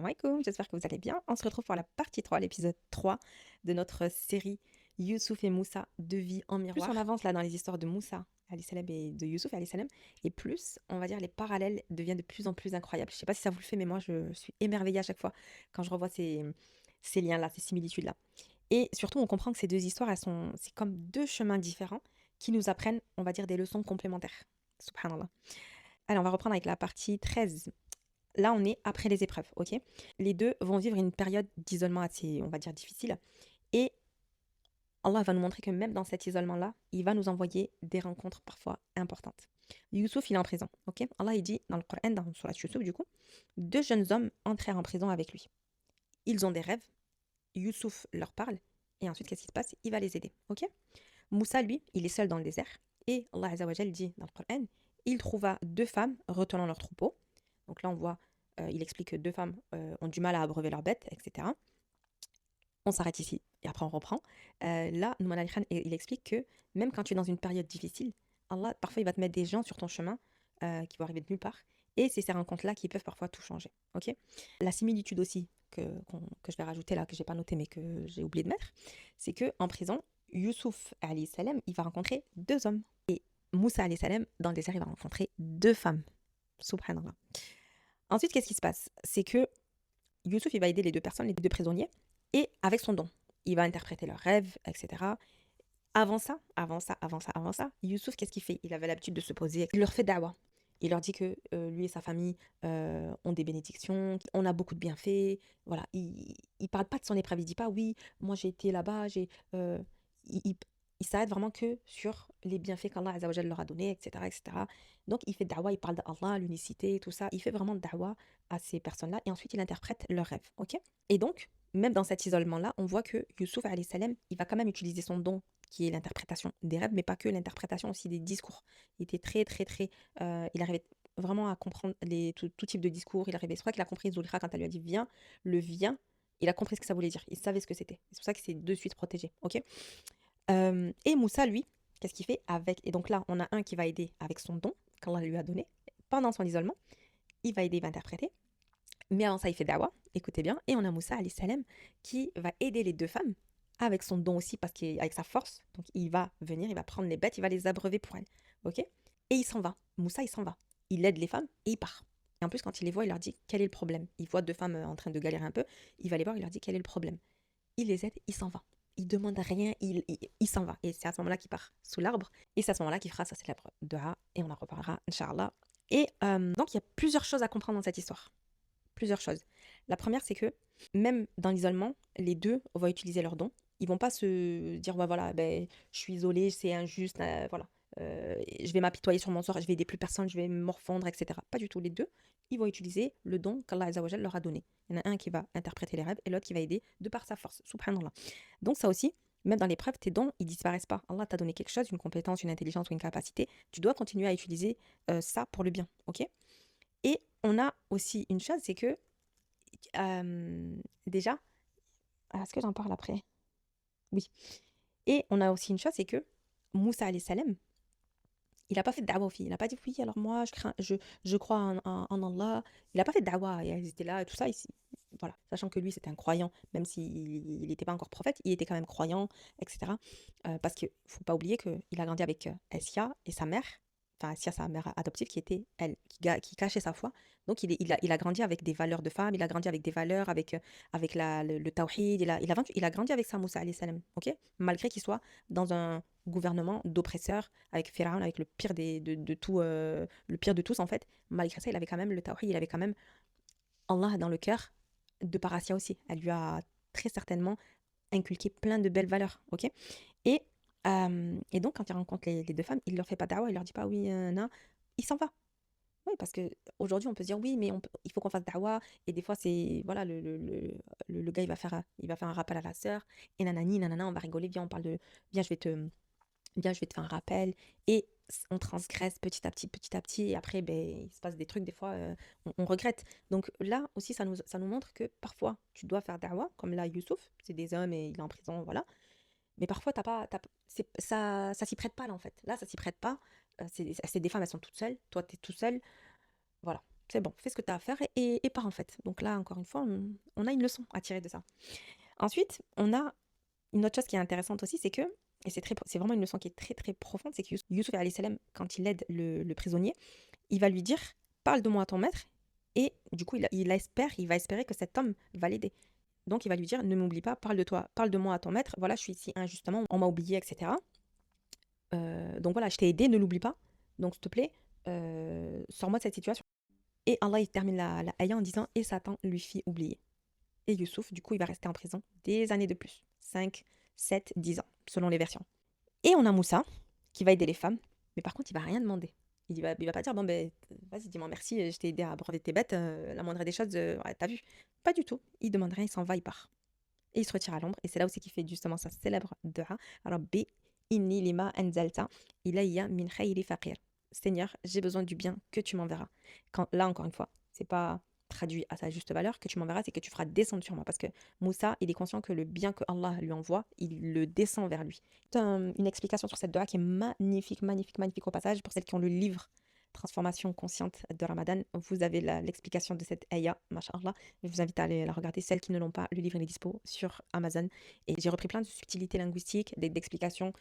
Salam alaikum, j'espère que vous allez bien. On se retrouve pour la partie 3, l'épisode 3 de notre série Youssouf et Moussa, deux vies en miroir. Plus on avance là dans les histoires de Moussa alayhi salam et de Youssouf alayhi salam, et plus, on va dire, les parallèles deviennent de plus en plus incroyables. Je sais pas si ça vous le fait, mais moi, je suis émerveillée à chaque fois quand je revois ces liens-là, ces similitudes-là. Et surtout, on comprend que ces deux histoires, c'est comme deux chemins différents qui nous apprennent, on va dire, des leçons complémentaires. Subhanallah. Allez, on va reprendre avec la partie 13. Là, on est après les épreuves, ok? Les deux vont vivre une période d'isolement assez, on va dire, difficile. Et Allah va nous montrer que même dans cet isolement-là, il va nous envoyer des rencontres parfois importantes. Youssouf, il est en prison, ok? Allah, il dit dans le Coran, dans Surat Youssouf, du coup, deux jeunes hommes entrèrent en prison avec lui. Ils ont des rêves, Youssouf leur parle, et ensuite, qu'est-ce qui se passe? Il va les aider, ok? Moussa, lui, il est seul dans le désert, et Allah Azza wa Jal dit dans le Coran, il trouva deux femmes retenant leur troupeau. Donc là, on voit, il explique que deux femmes ont du mal à abreuver leurs bêtes, etc. On s'arrête ici et après on reprend. Là, Nouman Ali Khan, il explique que même quand tu es dans une période difficile, Allah, parfois, il va te mettre des gens sur ton chemin qui vont arriver de nulle part. Et c'est ces rencontres-là qui peuvent parfois tout changer. Ok. La similitude aussi que je vais rajouter là, que j'ai pas noté mais que j'ai oublié de mettre, c'est que en prison, Youssouf alayhi salam, il va rencontrer deux hommes. Et Moussa alayhi salam, dans le désert, il va rencontrer deux femmes. Subhanallah. Ensuite, qu'est-ce qui se passe? C'est que Youssouf, il va aider les deux personnes, les deux prisonniers, et avec son don. Il va interpréter leurs rêves, etc. Avant ça, Youssouf, qu'est-ce qu'il fait? Il avait l'habitude de se poser, il leur fait dawa. Il leur dit que lui et sa famille ont des bénédictions, on a beaucoup de bienfaits. Voilà, il parle pas de son épreuve, il dit pas oui, moi j'ai été là-bas, il, il- il s'arrête vraiment que sur les bienfaits qu'Allah Azza wa Jalla leur a donnés, etc., etc. Donc il fait dawa, il parle d'Allah, l'unicité, tout ça. Il fait vraiment dawa à ces personnes-là et ensuite il interprète leurs rêves, ok? Et donc, même dans cet isolement-là, on voit que Youssouf, alayhi salam, il va quand même utiliser son don qui est l'interprétation des rêves, mais pas que l'interprétation aussi des discours. Il était très, il arrivait vraiment à comprendre tout type de discours. Il arrivait, c'est pour ça qu'il a compris Zulkha quand elle lui a dit viens, le viens. Il a compris ce que ça voulait dire. Il savait ce que c'était. C'est pour ça que c'est de suite protégé. Ok. Et Moussa, lui, qu'est-ce qu'il fait avec? Et donc là, on a un qui va aider avec son don qu'Allah lui a donné pendant son isolement. Il va aider, il va interpréter. Mais avant ça, il fait dawa, écoutez bien. Et on a Moussa, alayhi salam, qui va aider les deux femmes avec son don aussi, parce qu'avec sa force. Donc il va venir, il va prendre les bêtes, il va les abreuver pour elles. Ok. Et il s'en va. Moussa, il s'en va. Il aide les femmes et il part. Et en plus, quand il les voit, il leur dit quel est le problème. Il voit deux femmes en train de galérer un peu. Il va les voir, il leur dit quel est le problème. Il les aide, il s'en va. Il demande rien, il s'en va. Et c'est à ce moment-là qu'il part sous l'arbre. Et c'est à ce moment-là qu'il fera sa célèbre dua. Et on en reparlera, Inch'Allah. Et donc, il y a plusieurs choses à comprendre dans cette histoire. Plusieurs choses. La première, c'est que même dans l'isolement, les deux vont utiliser leurs dons. Ils vont pas se dire, ouais, voilà, ben, je suis isolée, c'est injuste, voilà. Je vais m'apitoyer sur mon sort, je vais aider plus personne, je vais me morfondre, etc. Pas du tout. Les deux, ils vont utiliser le don qu'Allah Azza wa Jal leur a donné. Il y en a un qui va interpréter les rêves et l'autre qui va aider de par sa force. Subhanallah. Donc, ça aussi, même dans l'épreuve, tes dons, ils disparaissent pas. Allah t'a donné quelque chose, une compétence, une intelligence ou une capacité. Tu dois continuer à utiliser ça pour le bien. Ok. Et on a aussi une chose, c'est que déjà, est-ce que j'en parle après? Oui. Et on a aussi une chose, c'est que Moussa alayhi salam, il n'a pas fait de da'wa aux filles. Il n'a pas dit oui, alors moi, je crois en Allah. Il n'a pas fait de da'wa. Et elles étaient là et tout ça. Voilà. Sachant que lui, c'était un croyant, même s'il n'était pas encore prophète, il était quand même croyant, etc. Parce qu'il ne faut pas oublier qu'il a grandi avec Essia et sa mère. Enfin, Essia, sa mère adoptive, qui était elle, qui cachait sa foi. Donc, il a grandi avec des valeurs de femme, il a grandi avec des valeurs, avec le tawhid. Il a grandi avec ça, Moussa alayhi salam. Ok. Malgré qu'il soit dans un gouvernement d'oppresseurs, avec Pharaon, avec le pire de tout, le pire de tous en fait. Malgré ça, il avait quand même le tawhid, il avait quand même Allah dans le cœur, de par Assia aussi. Elle lui a très certainement inculqué plein de belles valeurs, ok. Et donc, quand il rencontre les deux femmes, il leur fait pas dawa, il leur dit pas oui, non, il s'en va. Oui, parce que aujourd'hui, on peut se dire oui, mais il faut qu'on fasse dawa. Et des fois, c'est voilà, le gars, il va faire un rappel à la sœur. Et nanani, nanana, on va rigoler. Viens, je vais te faire un rappel. Et on transgresse petit à petit. Et après, ben, il se passe des trucs, des fois, on regrette. Donc là aussi, ça nous montre que parfois, tu dois faire dawa, comme là, Youssouf, c'est des hommes et il est en prison, voilà. Mais parfois, ça s'y prête pas, là, en fait. Là, ça s'y prête pas. C'est des femmes, elles sont toutes seules. Toi, tu es tout seul. Voilà. C'est bon, fais ce que tu as à faire et pars en fait. Donc là, encore une fois, on a une leçon à tirer de ça. Ensuite, on a une autre chose qui est intéressante aussi, c'est que, et c'est vraiment une leçon qui est très très profonde, c'est que Youssouf alayhi salam, quand il aide le prisonnier, il va lui dire, parle de moi à ton maître, et du coup, il va espérer que cet homme va l'aider. Donc il va lui dire, ne m'oublie pas, parle de toi, parle de moi à ton maître, voilà, je suis ici injustement, on m'a oublié, etc. Donc voilà, je t'ai aidé, ne l'oublie pas. Donc s'il te plaît, sors-moi de cette situation. Et Allah, il termine la ayah en disant, et Satan lui fit oublier. Et Youssouf, du coup, il va rester en prison des années de plus. 5, 7, 10 ans, selon les versions. Et on a Moussa, qui va aider les femmes, mais par contre, il va rien demander. Il va pas dire, bon, ben, vas-y, dis-moi merci, je t'ai aidé à brever tes bêtes, la moindre des choses, ouais, t'as vu. Pas du tout. Il demande rien, il s'en va, il part. Et il se retire à l'ombre. Et c'est là aussi qu'il fait justement sa célèbre dua. Rabbi, inni lima anzalta, ilayya min khayri faqir. Seigneur, j'ai besoin du bien que tu m'enverras. Là, encore une fois, c'est pas traduit à sa juste valeur que tu m'enverras, c'est que tu feras descendre sur moi. Parce que Moussa, il est conscient que le bien que Allah lui envoie, il le descend vers lui. C'est une explication sur cette dua qui est magnifique, magnifique, magnifique au passage. Pour celles qui ont le livre Transformation consciente de Ramadan, vous avez l'explication de cette ayah, mashallah. Je vous invite à aller la regarder. Celles qui ne l'ont pas, le livre il est dispo sur Amazon. Et j'ai repris plein de subtilités linguistiques, d'explications,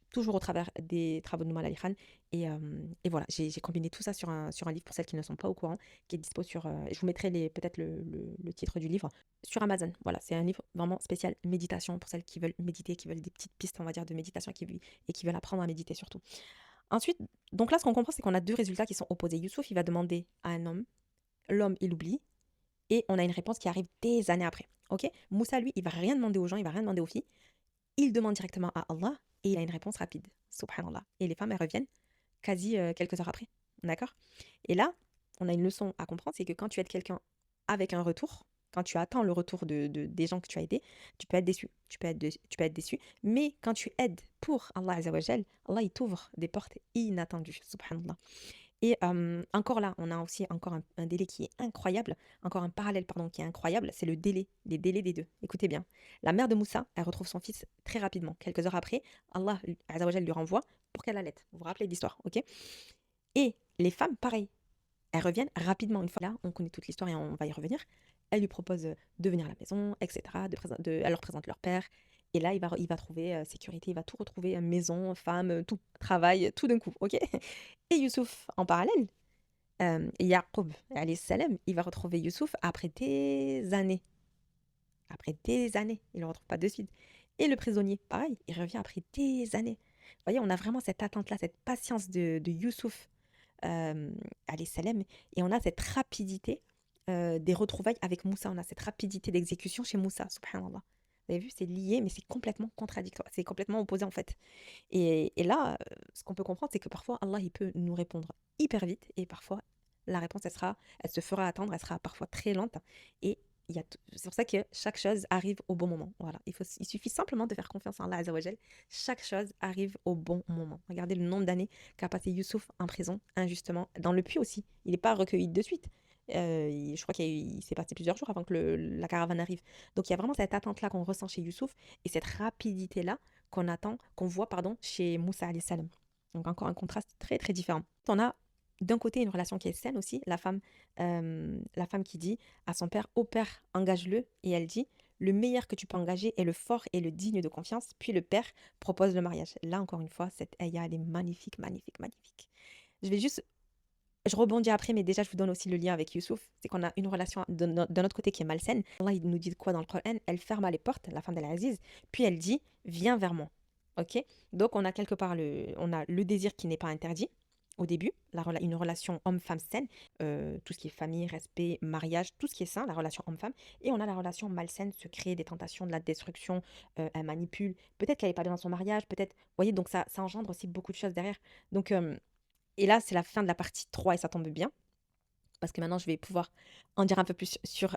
toujours au travers des travaux de Noumal Ali Khan. Et voilà, j'ai combiné tout ça sur un livre pour celles qui ne sont pas au courant, qui est dispo sur. Je vous mettrai peut-être le titre du livre sur Amazon. Voilà, c'est un livre vraiment spécial méditation pour celles qui veulent méditer, qui veulent des petites pistes, on va dire, de méditation et qui veulent apprendre à méditer surtout. Ensuite, donc là, ce qu'on comprend, c'est qu'on a deux résultats qui sont opposés. Youssouf, il va demander à un homme, l'homme, il oublie, et on a une réponse qui arrive des années après. Ok. Moussa, lui, il va rien demander aux gens, il va rien demander aux filles. Il demande directement à Allah et il a une réponse rapide. Subhanallah. Et les femmes, elles reviennent quasi quelques heures après. D'accord. Et là, on a une leçon à comprendre, c'est que quand tu aides quelqu'un avec un retour, quand tu attends le retour des gens que tu as aidés, tu peux être déçu. Tu peux être déçu. Mais quand tu aides pour Allah Azzawajal, Allah, il t'ouvre des portes inattendues. Subhanallah. Et encore là, on a aussi encore un délai qui est incroyable, encore un parallèle, pardon, qui est incroyable, c'est le délai, les délais des deux. Écoutez bien, la mère de Moussa, elle retrouve son fils très rapidement. Quelques heures après, Allah Azzawajal lui renvoie pour qu'elle allaite. Vous vous rappelez de l'histoire, ok? Et les femmes, pareil, elles reviennent rapidement. Une fois là, on connaît toute l'histoire et on va y revenir. Elle lui propose de venir à la maison, etc. Elle leur présente leur père. Et là, il va trouver sécurité, il va tout retrouver, maison, femme, tout, travail, tout d'un coup, ok? Et Youssouf, en parallèle, Yaqub, alayhi salam, il va retrouver Youssouf après des années. Après des années. Il ne le retrouve pas de suite. Et le prisonnier, pareil, il revient après des années. Vous voyez, on a vraiment cette attente-là, cette patience de Youssouf, alayhi salam, et on a cette rapidité des retrouvailles avec Moussa. On a cette rapidité d'exécution chez Moussa, subhanallah. Vous avez vu, c'est lié, mais c'est complètement contradictoire. C'est complètement opposé en fait. Et là, ce qu'on peut comprendre, c'est que parfois, Allah, il peut nous répondre hyper vite et parfois, la réponse, elle se fera attendre, elle sera parfois très lente. Et c'est pour ça que chaque chose arrive au bon moment. Voilà. Il suffit simplement de faire confiance en Allah Azzawajal. Chaque chose arrive au bon moment. Regardez le nombre d'années qu'a passé Youssouf en prison, injustement, dans le puits aussi. Il n'est pas recueilli de suite. Je crois qu'il s'est passé plusieurs jours avant que la caravane arrive. Donc il y a vraiment cette attente-là qu'on ressent chez Youssouf et cette rapidité-là qu'on voit, pardon, chez Moussa alayhi salam. Donc encore un contraste très très différent. On a d'un côté une relation qui est saine aussi, la femme qui dit à son père, ô père, engage-le, et elle dit, le meilleur que tu peux engager est le fort et le digne de confiance, puis le père propose le mariage. Là encore une fois, cette ayah, elle est magnifique, magnifique, magnifique. Je rebondis après, mais déjà, je vous donne aussi le lien avec Youssouf. C'est qu'on a une relation d'un autre côté qui est malsaine. Allah, il nous dit quoi dans le Coran? Elle ferme les portes, la femme d'Al-Aziz, puis elle dit, viens vers moi. Ok. Donc, on a quelque part on a le désir qui n'est pas interdit au début, une relation homme-femme saine, tout ce qui est famille, respect, mariage, tout ce qui est sain, la relation homme-femme. Et on a la relation malsaine, se créer des tentations, de la destruction, elle manipule. Peut-être qu'elle n'est pas bien dans son mariage, peut-être. Vous voyez, donc ça engendre aussi beaucoup de choses derrière. Donc, et là, c'est la fin de la partie 3 et ça tombe bien, parce que maintenant je vais pouvoir en dire un peu plus sur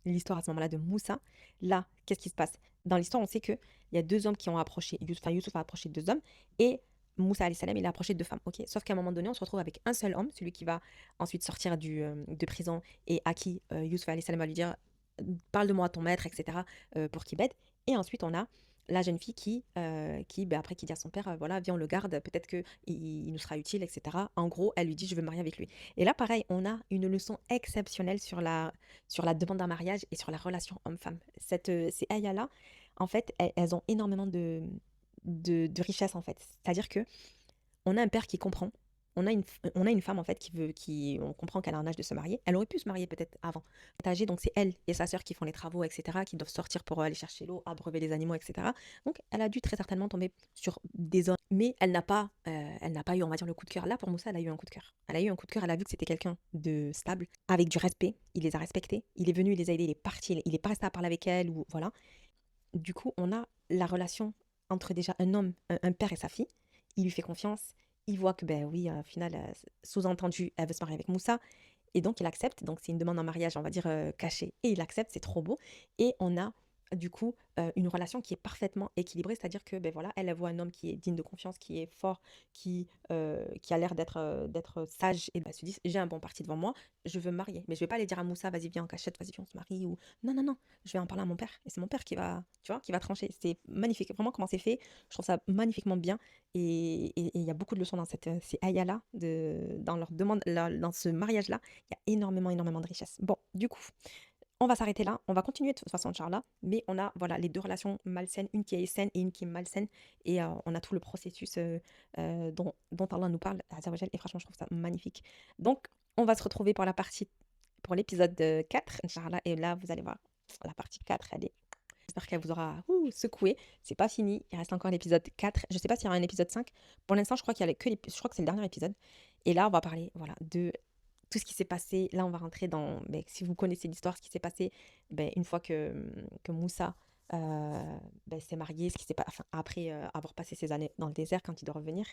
l'histoire à ce moment-là de Moussa. Là, qu'est-ce qui se passe? Dans l'histoire, on sait qu'il y a deux hommes qui ont approché, Youssouf a approché deux hommes, et Moussa alayhi salam, il a approché deux femmes. Ok. Sauf qu'à un moment donné, on se retrouve avec un seul homme, celui qui va ensuite sortir de prison et à qui Youssouf alayhi salam va lui dire parle de moi à ton maître, etc., pour qu'il m'aide. Et ensuite, on a la jeune fille après qui dit à son père, voilà: «Viens, on le garde, peut-être qu'il nous sera utile et cetera». En gros, elle lui dit: «Je veux me marier avec lui» et là, pareil, on a une leçon exceptionnelle sur la demande d'un mariage et sur la relation homme-femme. Ces ayahs-là, en fait, elles ont énormément de richesse, en fait. C'est-à-dire que on a un père qui comprend. On a une femme en fait on comprend qu'elle a un âge de se marier. Elle aurait pu se marier peut-être avant. Elle est âgée, donc c'est elle et sa sœur qui font les travaux, et cetera, qui doivent sortir pour aller chercher l'eau, abreuver les animaux, et cetera. Donc elle a dû très certainement tomber sur des hommes, mais elle n'a pas eu, on va dire, le coup de cœur. Là, pour Moussa, elle a eu un coup de cœur. Elle a eu un coup de cœur, elle a vu que c'était quelqu'un de stable, avec du respect. Il les a respectés. Il est venu, il les a aidés, il est parti. Il est pas resté à parler avec elle ou voilà. Du coup, on a la relation entre déjà un homme, un père et sa fille. Il lui fait confiance. Il voit que, ben oui, au final, sous-entendu, elle veut se marier avec Moussa. Et donc, il accepte. Donc, c'est une demande en mariage, on va dire, cachée. Et il accepte, c'est trop beau. Et on a, du coup, une relation qui est parfaitement équilibrée. C'est-à-dire que, ben voilà, elle voit un homme qui est digne de confiance, qui est fort, qui a l'air d'être sage. Et ben, elle se dit, j'ai un bon parti devant moi, je veux me marier. Mais je vais pas aller dire à Moussa, vas-y, viens en cachette, vas-y, viens, on se marie. Ou non, non, non, je vais en parler à mon père. Et c'est mon père qui va, tu vois, qui va trancher. C'est magnifique. Vraiment, comment c'est fait, je trouve ça magnifiquement bien. Et il y a beaucoup de leçons dans ces ayahs-là, dans leur demande, dans ce mariage-là. Il y a énormément, énormément de richesse. Bon, du coup, on va s'arrêter là. On va continuer de toute façon, Inch'Allah. Mais on a voilà, les deux relations malsaines, une qui est saine et une qui est malsaine. Et on a tout le processus dont Allah nous parle, Azza wa Jal, et franchement, je trouve ça magnifique. Donc, on va se retrouver pour l'épisode 4, Inch'Allah. Et là, vous allez voir, la partie 4, elle est. J'espère qu'elle vous aura secoué. C'est pas fini. Il reste encore l'épisode 4. Je sais pas s'il y aura un épisode 5. Pour l'instant, je crois je crois que c'est le dernier épisode. Et là, on va parler voilà, de tout ce qui s'est passé. Là, on va rentrer dans, si vous connaissez l'histoire, ce qui s'est passé une fois que Moussa s'est marié, ce qui s'est pas, enfin, après avoir passé ses années dans le désert quand il doit revenir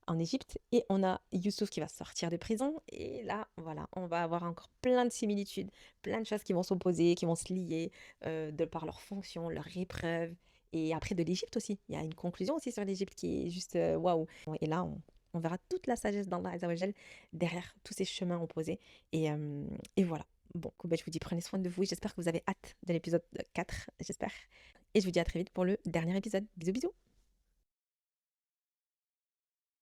en Égypte. Et on a Youssouf qui va sortir de prison. Et là, voilà, on va avoir encore plein de similitudes, plein de choses qui vont s'opposer, qui vont se lier de par leur fonction, leur épreuve. Et après de l'Égypte aussi. Il y a une conclusion aussi sur l'Égypte qui est juste waouh. Et là, on verra toute la sagesse d'Allah Azza wa Jal derrière tous ces chemins opposés. Et voilà. Bon, je vous dis prenez soin de vous et j'espère que vous avez hâte de l'épisode 4, j'espère. Et je vous dis à très vite pour le dernier épisode. Bisous bisous.